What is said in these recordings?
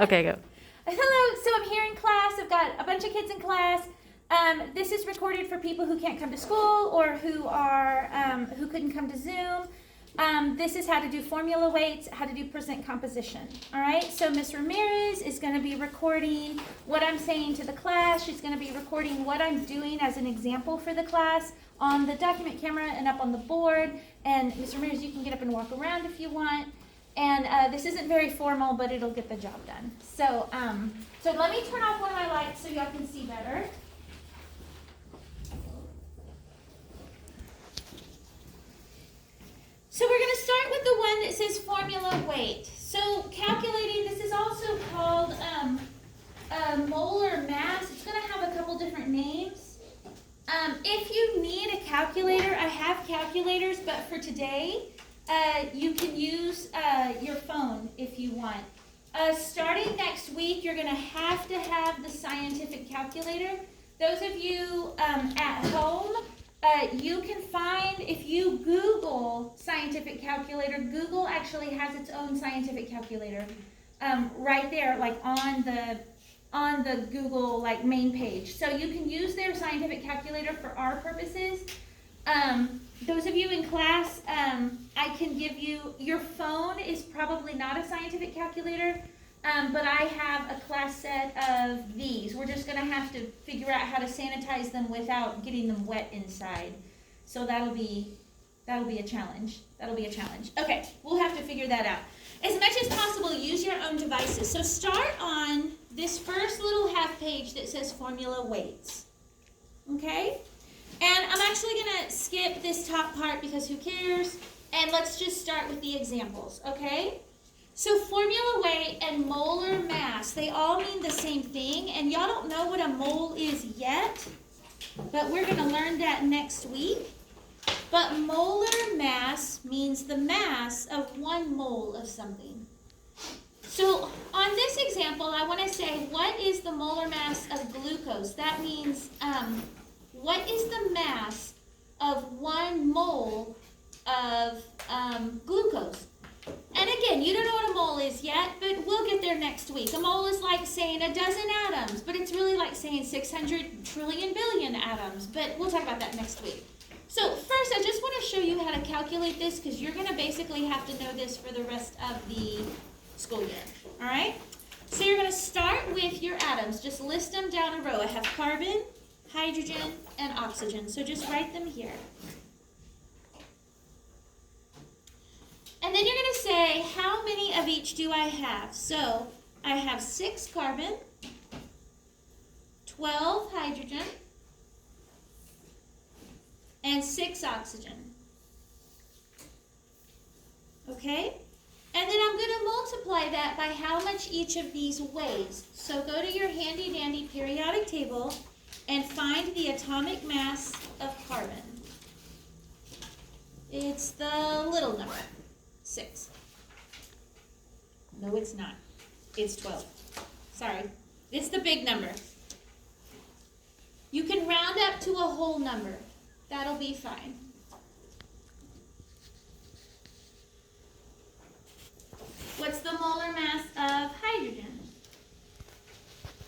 Okay, go. Hello, so I'm here in class. I've got a bunch of kids in class. This is recorded for people who can't come to school or who couldn't come to Zoom. This is how to do formula weights, how to do percent composition. All right, so Miss Ramirez is going to be recording what I'm saying to the class. She's going to be recording what I'm doing as an example for the class on the document camera and up on the board. And Miss Ramirez, you can get up and walk around if you want. And this isn't very formal, but it'll get the job done. So, so let me turn off one of my lights so y'all can see better. So we're going to start with the one that says formula weight. So calculating, this is also called molar mass. It's going to have a couple different names. If you need a calculator, I have calculators, but for today, you can use your phone if you want. Starting next week, you're going to have the scientific calculator. Those of you at home, you can find, if you Google scientific calculator, Google actually has its own scientific calculator right there, like on the Google like main page. So you can use their scientific calculator for our purposes. Those of you in class, I can give you, your phone is probably not a scientific calculator, but I have a class set of these. We're just going to have to figure out how to sanitize them without getting them wet inside. So that'll be a challenge. That'll be a challenge. Okay, we'll have to figure that out. As much as possible, use your own devices. So start on this first little half page that says formula weights. Okay? And I'm actually going to skip this top part because who cares? And let's just start with the examples, okay? So formula weight and molar mass, they all mean the same thing. And y'all don't know what a mole is yet, but we're going to learn that next week. But molar mass means the mass of 1 mole of something. So on this example, I want to say, what is the molar mass of glucose? That means, what is the mass of 1 mole of glucose? And again, you don't know what a mole is yet, but we'll get there next week. A mole is like saying a dozen atoms, but it's really like saying 600 trillion billion atoms. But we'll talk about that next week. So first, I just want to show you how to calculate this because you're going to basically have to know this for the rest of the school year. All right? So you're going to start with your atoms. Just list them down a row. I have carbon, hydrogen, and oxygen. So just write them here. And then you're going to say, how many of each do I have? So I have 6 carbon, 12 hydrogen, and 6 oxygen. Okay? And then I'm going to multiply that by how much each of these weighs. So go to your handy dandy periodic table and find the atomic mass of carbon. It's the little number, 6. No, it's not. It's 12. Sorry. It's the big number. You can round up to a whole number. That'll be fine. What's the molar mass of hydrogen?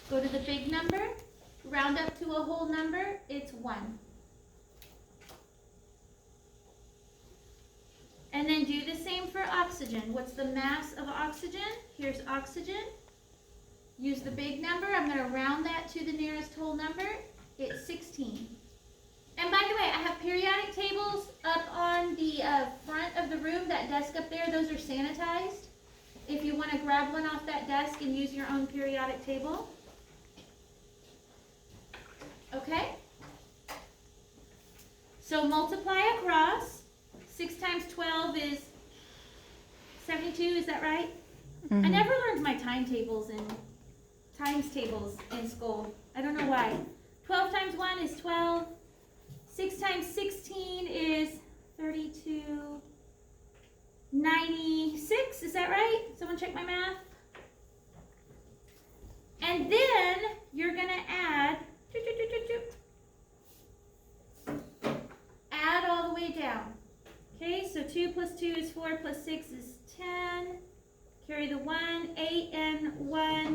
Go to the big number, round up to a whole number, it's 1. And then do the same for oxygen. What's the mass of oxygen? Here's oxygen. Use the big number. I'm going to round that to the nearest whole number. It's 16. And by the way, I have periodic tables up on the front of the room, that desk up there. Those are sanitized. If you want to grab one off that desk and use your own periodic table. Okay? So multiply across. 6 times 12 is 72, is that right? Mm-hmm. I never learned my times tables in school. I don't know why. 12 times 1 is 12. 6 times 16 is 32. 96, is that right? Someone check my math. And then you're going to add all the way down. Okay, so 2 plus 2 is 4 plus 6 is 10. Carry the 1, 8 and 1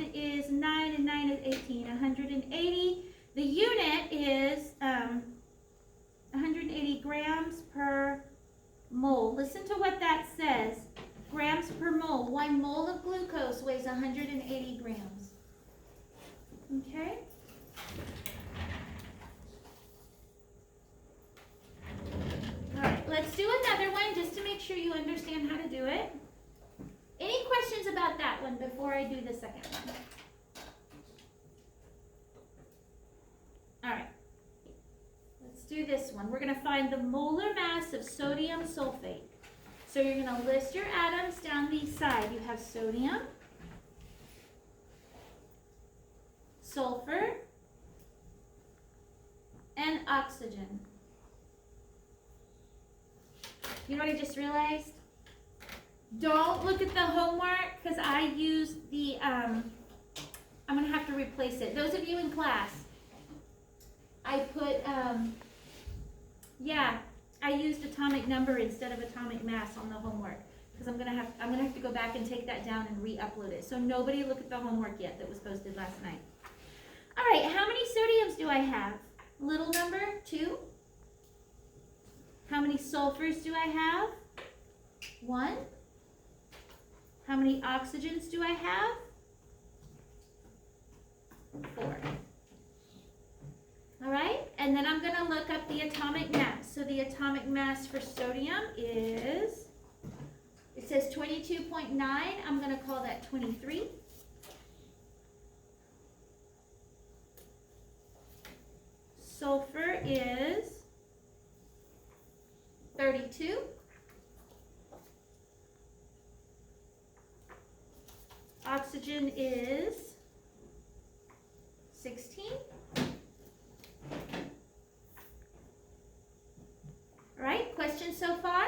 180 grams. Okay? All right, let's do another one just to make sure you understand how to do it. Any questions about that one before I do the second one? All right, let's do this one. We're going to find the molar mass of sodium sulfate. So you're going to list your atoms down the side. You have sodium, sulfur, and oxygen. You know what I just realized? Don't look at the homework because I used the, I'm going to have to replace it. Those of you in class, I put, I used atomic number instead of atomic mass on the homework because I'm gonna have to go back and take that down and re-upload it. So nobody look at the homework yet that was posted last night. All right, how many sodiums do I have? Little number 2. How many sulfurs do I have? 1. How many oxygens do I have? 4. All right, and then I'm going to look up the atomic mass. So the atomic mass for sodium is, it says 22.9. I'm going to call that 23. Sulfur is 32. Oxygen is 16. All right, questions so far?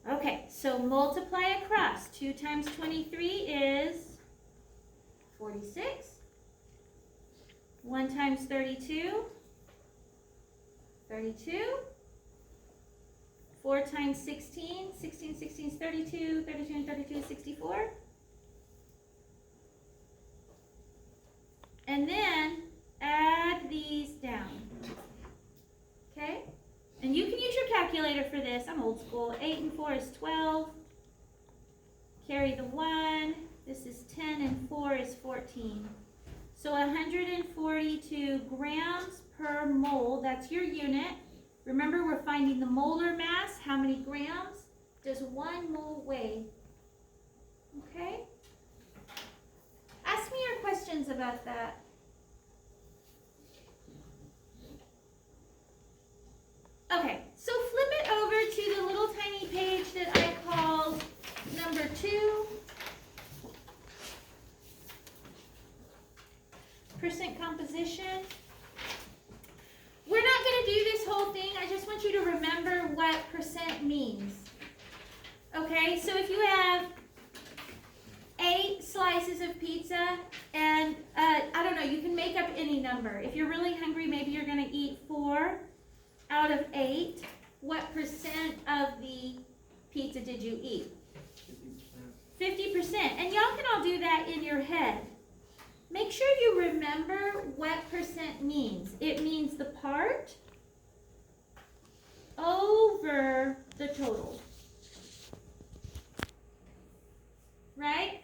Okay, so multiply across. 2 times 23 is 46. 1 times 32, 32. 4 times 16, 16 is 32, 32 and 32 is 64. And then add these down. Okay? And you can use your calculator for this. I'm old school. 8 and 4 is 12. Carry the 1. This is 10 and 4 is 14. So 142 grams per mole. That's your unit. Remember, we're finding the molar mass. How many grams does 1 mole weigh? Okay? Ask me your questions about that. Okay, so flip it over to the little tiny page that I called number 2. Percent composition. We're not going to do this whole thing. I just want you to remember what percent means. Okay, so if you have 8 slices of pizza and, I don't know, you can make up any number. If you're really hungry, maybe you're going to eat 4 out of 8. What percent of the pizza did you eat? 50%. 50%. And y'all can all do that in your head. Make sure you remember what percent means. It means the part over the total. Right?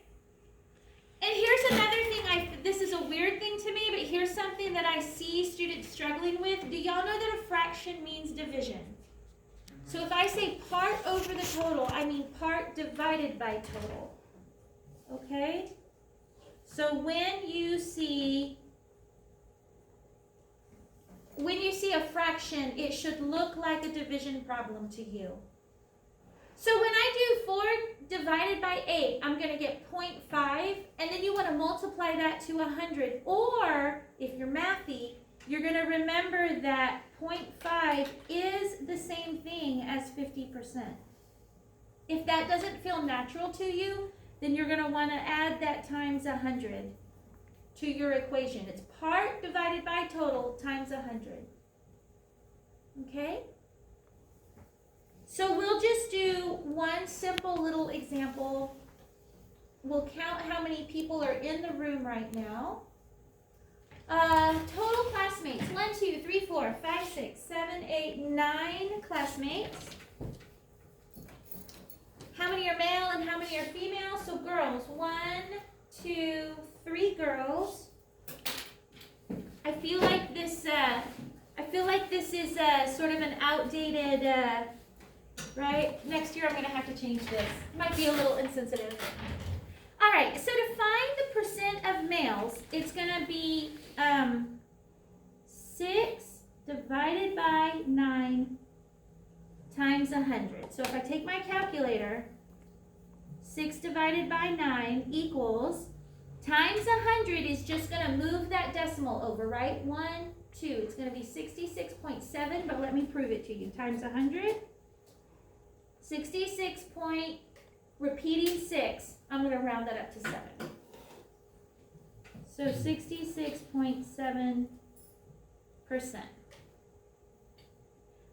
And here's another thing, this is a weird thing to me, but here's something that I see students struggling with. Do y'all know that a fraction means division? So if I say part over the total, I mean part divided by total. Okay? So when you see a fraction, it should look like a division problem to you. So when I do 4 divided by 8, I'm going to get 0.5, and then you want to multiply that to 100. Or, if you're mathy, you're going to remember that 0.5 is the same thing as 50%. If that doesn't feel natural to you, then you're going to want to add that times 100 to your equation. It's part divided by total times 100. Okay? So we'll just do one simple little example. We'll count how many people are in the room right now. Total classmates, 1, 2, 3, 4, 5, 6, 7, 8, 9 classmates. how many are male and how many are female? So girls, 1, 2, 3 girls. I feel like this is sort of an outdated, right? Next year I'm going to have to change this. Might be a little insensitive. All right, so to find the percent of males, it's going to be 6 divided by 9 times 100. So if I take my calculator, 6 divided by 9 equals, times 100 is just going to move that decimal over, right? 1, 2. It's going to be 66.7, but let me prove it to you. Times 100. 66 point, repeating 6. I'm going to round that up to 7. So 66.7%.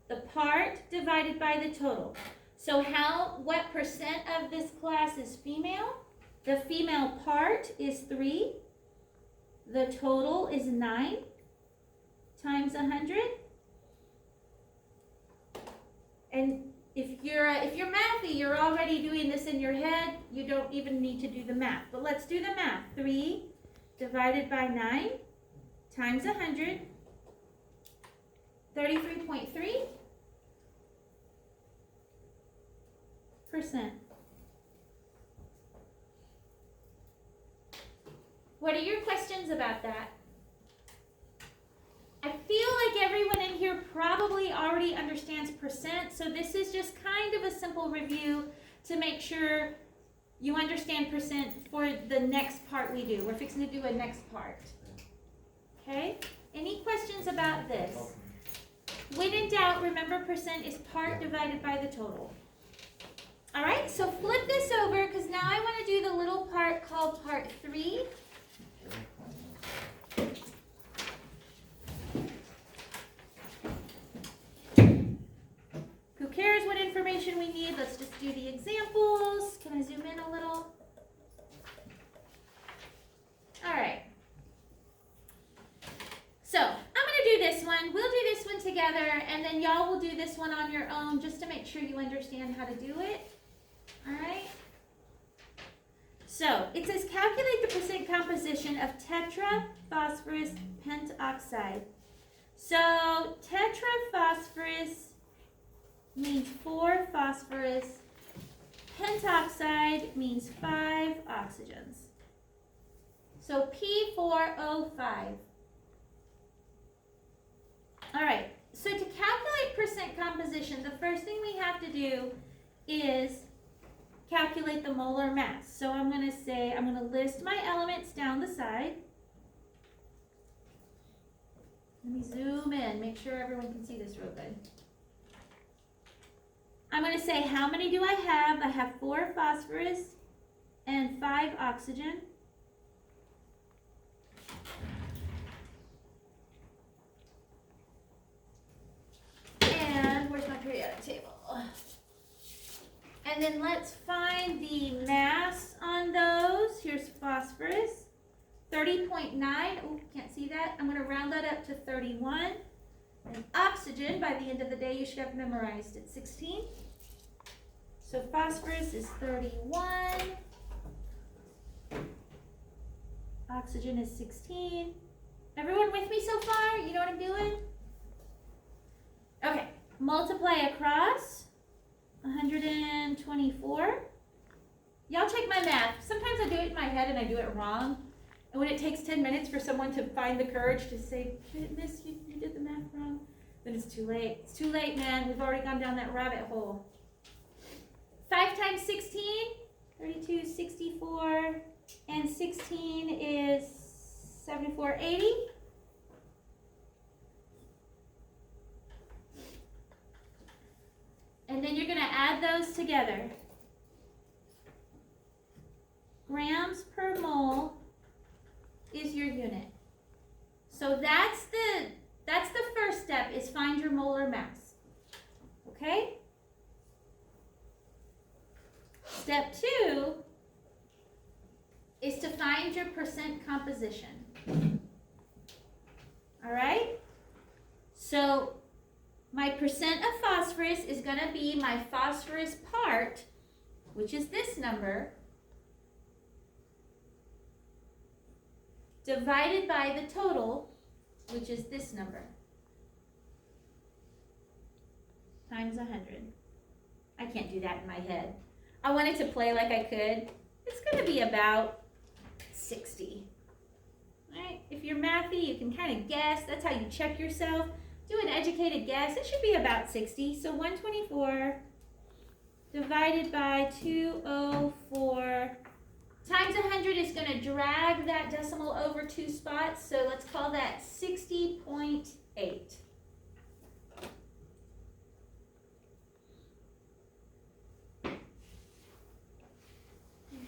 The part divided by the total. So what percent of this class is female? The female part is 3. The total is 9 times 100. And if you're mathy, you're already doing this in your head. You don't even need to do the math. But let's do the math. 3 divided by 9 times 100. 33.3%. What are your questions about that? I feel like everyone in here probably already understands percent, so this is just kind of a simple review to make sure you understand percent for the next part we do. We're fixing to do a next part. Okay? Any questions about this? When in doubt, remember percent is part divided by the total. All right, so flip this over because now I want to do the little part called part 3. Who cares what information we need? Let's just do the examples. Can I zoom in a little? All right. So I'm going to do this one. We'll do this one together, and then y'all will do this one on your own just to make sure you understand how to do it. All right? So it says calculate the percent composition of tetraphosphorus pentoxide. So tetraphosphorus means 4 phosphorus. Pentoxide means 5 oxygens. So P4O5. All right, so to calculate percent composition, the first thing we have to do is calculate the molar mass. So I'm going to list my elements down the side. Let me zoom in, make sure everyone can see this real good. I'm going to say how many do I have? I have 4 phosphorus and 5 oxygen. And where's my periodic table? And then let's find the mass on those. Here's phosphorus, 30.9. Oh, can't see that. I'm going to round that up to 31. And oxygen, by the end of the day, you should have memorized it, 16. So phosphorus is 31. Oxygen is 16. Everyone with me so far? You know what I'm doing? Okay, multiply across 124. Y'all check my math. Sometimes I do it in my head and I do it wrong. And when it takes 10 minutes for someone to find the courage to say, Miss, you did the math wrong, then it's too late. It's too late, man. We've already gone down that rabbit hole. 5 times 16, 32, 64, and 16 is 7480. And then you're going to add those together. Grams per mole is your unit. So that's the first step, is find your molar mass. Okay? Step 2 is to find your percent composition. All right? So my percent of phosphorus is going to be my phosphorus part which is this number, divided by the total, which is this number, times 100. I can't do that in my head. I wanted to play like I could. It's going to be about 60. Right? If you're mathy, you can kind of guess. That's how you check yourself. Do an educated guess. It should be about 60. So 124 divided by 204 times 100 is going to drag that decimal over 2 spots. So let's call that 60.8.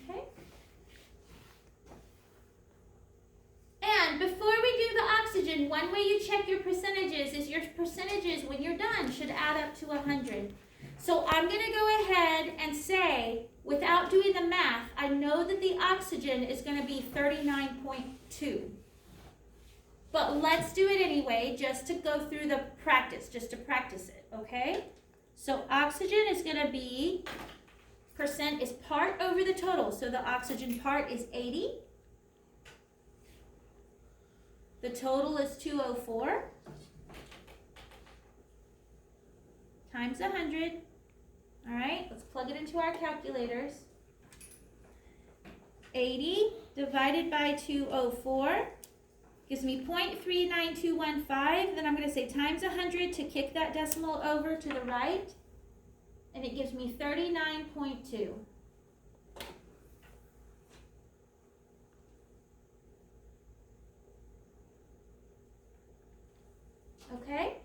Okay. And before we do the oxygen, one way you check your percentages is your percentages, when you're done, should add up to 100. So I'm going to go ahead and say, without doing the math, I know that the oxygen is going to be 39.2. But let's do it anyway, just to go through the practice, just to practice it, okay? So oxygen is going to be, percent is part over the total. So the oxygen part is 80. The total is 204 times 100. All right, let's plug it into our calculators. 80 divided by 204 gives me 0.39215. Then I'm going to say times 100 to kick that decimal over to the right. And it gives me 39.2. Okay?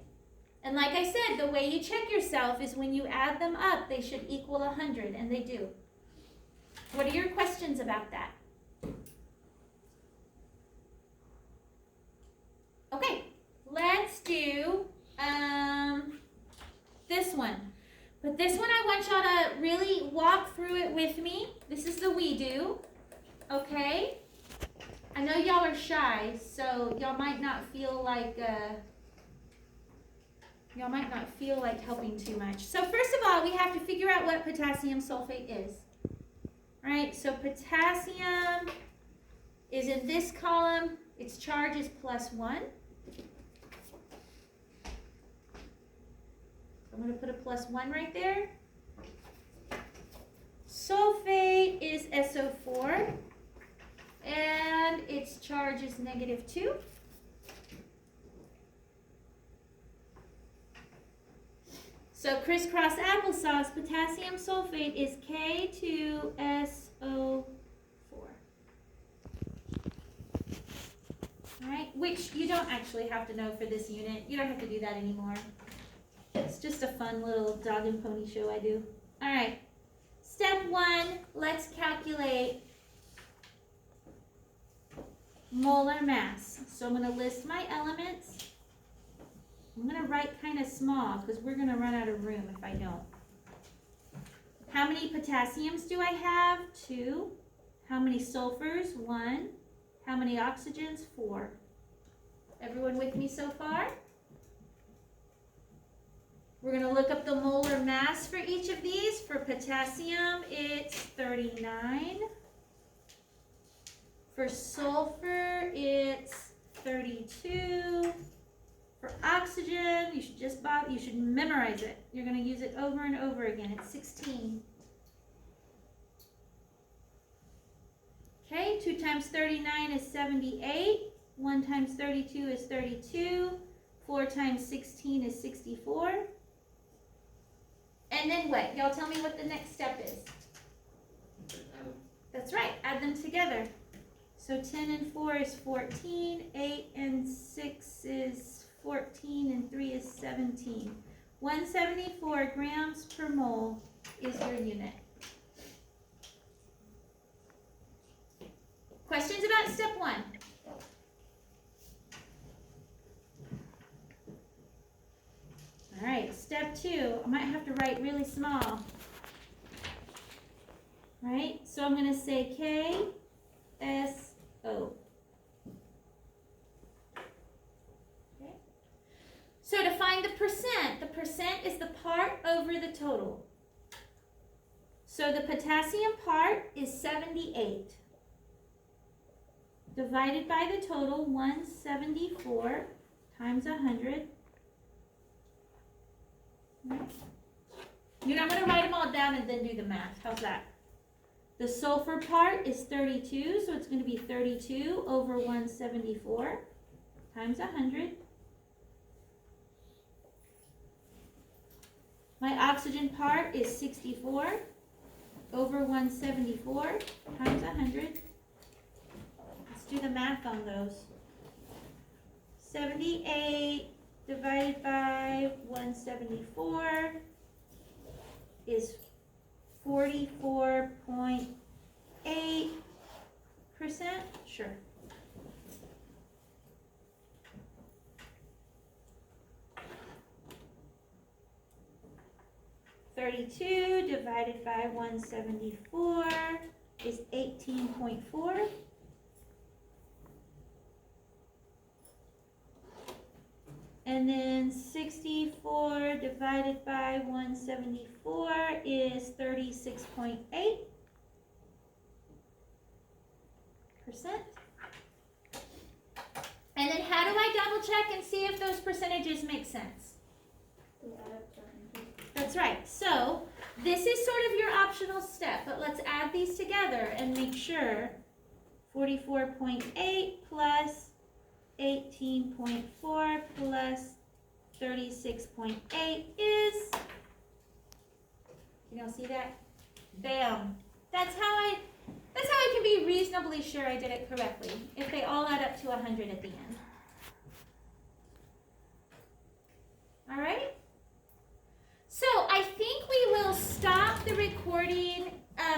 And like I said, the way you check yourself is when you add them up, they should equal 100, and they do. What are your questions about that? Okay, let's do this one. But this one I want y'all to really walk through it with me. This is the we do, okay? I know y'all are shy, so y'all might not feel like helping too much. So first of all, we have to figure out what potassium sulfate is. Right? So potassium is in this column. Its charge is +1. I'm going to put a +1 right there. Sulfate is SO4, and its charge is -2. So crisscross applesauce, potassium sulfate is K2SO4. All right, which you don't actually have to know for this unit. You don't have to do that anymore. It's just a fun little dog and pony show I do. All right, step 1, let's calculate molar mass. So I'm going to list my elements. I'm going to write kind of small because we're going to run out of room if I don't. How many potassiums do I have? 2. How many sulfurs? 1. How many oxygens? 4. Everyone with me so far? We're going to look up the molar mass for each of these. For potassium, it's 39. For sulfur, it's 32. For oxygen, you should memorize it. You're going to use it over and over again. It's 16. Okay, 2 times 39 is 78. 1 times 32 is 32. 4 times 16 is 64. And then what? Y'all tell me what the next step is. That's right, add them together. So 10 and 4 is 14. 8 and 6 is 14, and 3 is 17. 174 grams per mole is your unit. Questions about step 1? All right, step 2. I might have to write really small. All right, so I'm going to say KSO. So to find the percent is the part over the total. So So the potassium part is 78. Divided by the total, 174 times 100. Right. I'm going to write them all down and then do the math. How's that? The sulfur part is 32, so it's going to be 32 over 174 times 100. My oxygen part is 64 over 174 times 100. Let's do the math on those. 78 divided by 174 is 44.8%. Sure. $32 divided by 174 is 18.4. And then 64 divided by 174 is 36.8%. And then how do I double check and see if those percentages make sense? That's right. So this is sort of your optional step, but let's add these together and make sure 44.8 plus 18.4 plus 36.8 is, you don't see that? Bam. That's how I can be reasonably sure I did it correctly, if they all add up to 100 at the end. All right? So I think we will stop the recording